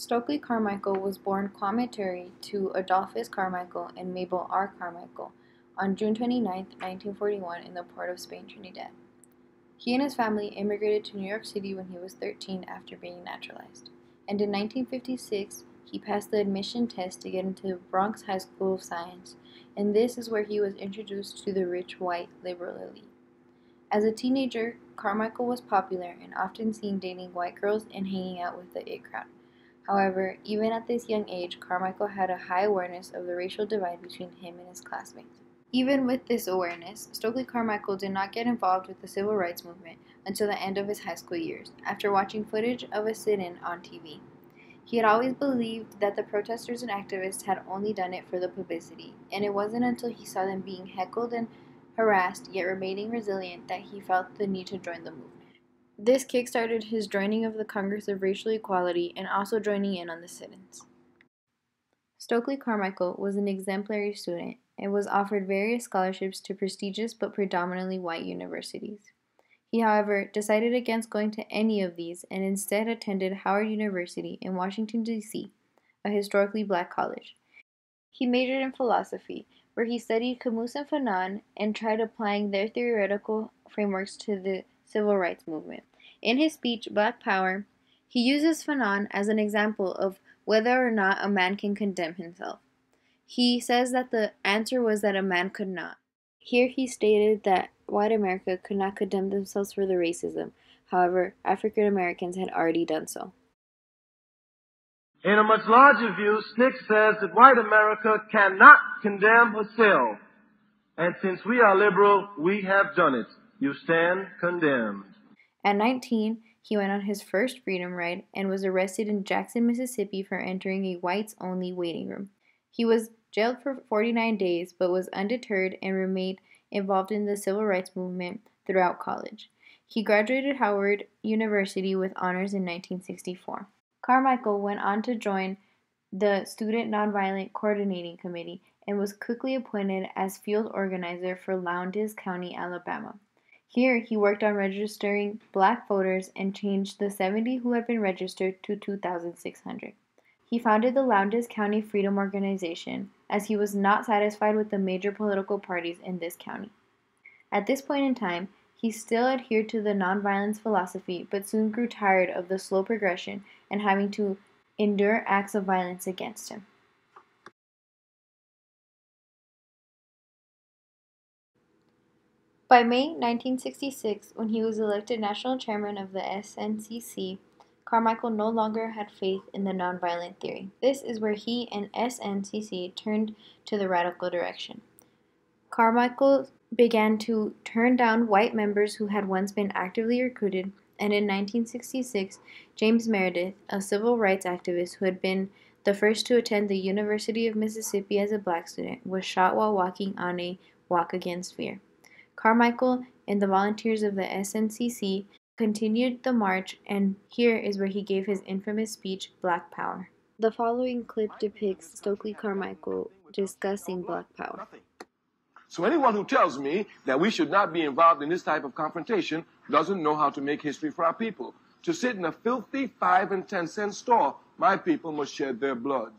Stokely Carmichael was born commentary to Adolphus Carmichael and Mabel R. Carmichael on June 29, 1941 in the port of Spain, Trinidad. He and his family immigrated to New York City when he was 13 after being naturalized, and in 1956 he passed the admission test to get into Bronx High School of Science, and this is where he was introduced to the rich white liberal elite. As a teenager, Carmichael was popular and often seen dating white girls and hanging out with the it crowd. However, even at this young age, Carmichael had a high awareness of the racial divide between him and his classmates. Even with this awareness, Stokely Carmichael did not get involved with the civil rights movement until the end of his high school years, after watching footage of a sit-in on TV. He had always believed that the protesters and activists had only done it for the publicity, and it wasn't until he saw them being heckled and harassed, yet remaining resilient, that he felt the need to join the movement. This kick-started his joining of the Congress of Racial Equality and also joining in on the sit-ins. Stokely Carmichael was an exemplary student and was offered various scholarships to prestigious but predominantly white universities. He, however, decided against going to any of these and instead attended Howard University in Washington, D.C., a historically black college. He majored in philosophy, where he studied Camus and Fanon and tried applying their theoretical frameworks to the civil rights movement. In his speech, Black Power, he uses Fanon as an example of whether or not a man can condemn himself. He says that the answer was that a man could not. Here he stated that white America could not condemn themselves for their racism. However, African Americans had already done so. In a much larger view, Snick says that white America cannot condemn herself. And since we are liberal, we have done it. You stand condemned. At 19, he went on his first freedom ride and was arrested in Jackson, Mississippi for entering a whites-only waiting room. He was jailed for 49 days but was undeterred and remained involved in the civil rights movement throughout college. He graduated Howard University with honors in 1964. Carmichael went on to join the Student Nonviolent Coordinating Committee and was quickly appointed as field organizer for Lowndes County, Alabama. Here, he worked on registering black voters and changed the 70 who had been registered to 2,600. He founded the Lowndes County Freedom Organization, as he was not satisfied with the major political parties in this county. At this point in time, he still adhered to the nonviolence philosophy, but soon grew tired of the slow progression and having to endure acts of violence against him. By May 1966, when he was elected national chairman of the SNCC, Carmichael no longer had faith in the nonviolent theory. This is where he and SNCC turned to the radical direction. Carmichael began to turn down white members who had once been actively recruited, and in 1966, James Meredith, a civil rights activist who had been the first to attend the University of Mississippi as a black student, was shot while walking on a walk against fear. Carmichael and the volunteers of the SNCC continued the march, and here is where he gave his infamous speech, Black Power. The following clip depicts Stokely Carmichael discussing Black Power. So anyone who tells me that we should not be involved in this type of confrontation doesn't know how to make history for our people. To sit in a filthy 5 and 10 cent store, my people must shed their blood.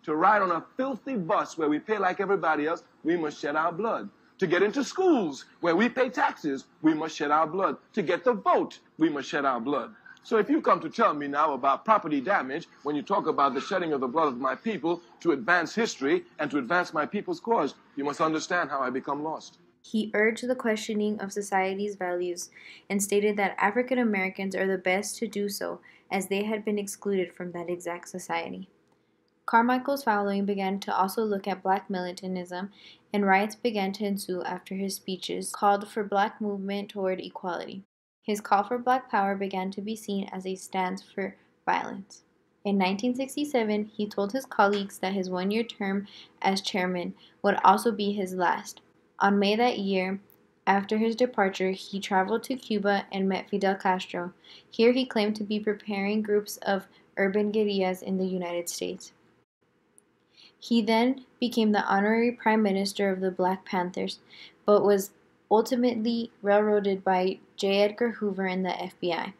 To ride on a filthy bus where we pay like everybody else, we must shed our blood. To get into schools where we pay taxes, we must shed our blood. To get the vote, we must shed our blood. So if you come to tell me now about property damage when you talk about the shedding of the blood of my people to advance history and to advance my people's cause, you must understand how I become lost. He urged the questioning of society's values and stated that African Americans are the best to do so, as they had been excluded from that exact society. Carmichael's following began to also look at black militantism, and riots began to ensue after his speeches called for black movement toward equality. His call for Black Power began to be seen as a stance for violence. In 1967, he told his colleagues that his one-year term as chairman would also be his last. On May that year, after his departure, he traveled to Cuba and met Fidel Castro. Here he claimed to be preparing groups of urban guerrillas in the United States. He then became the honorary prime minister of the Black Panthers, but was ultimately railroaded by J. Edgar Hoover and the FBI.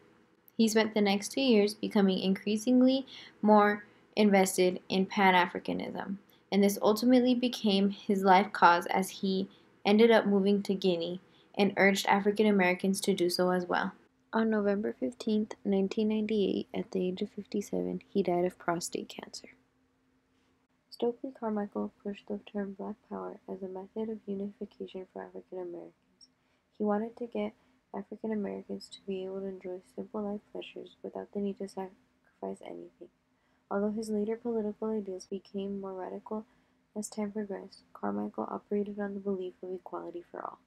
He spent the next 2 years becoming increasingly more invested in Pan-Africanism, and this ultimately became his life cause as he ended up moving to Guinea and urged African Americans to do so as well. On November 15, 1998, at the age of 57, he died of prostate cancer. Stokely Carmichael pushed the term Black Power as a method of unification for African Americans. He wanted to get African Americans to be able to enjoy simple life pleasures without the need to sacrifice anything. Although his later political ideas became more radical as time progressed, Carmichael operated on the belief of equality for all.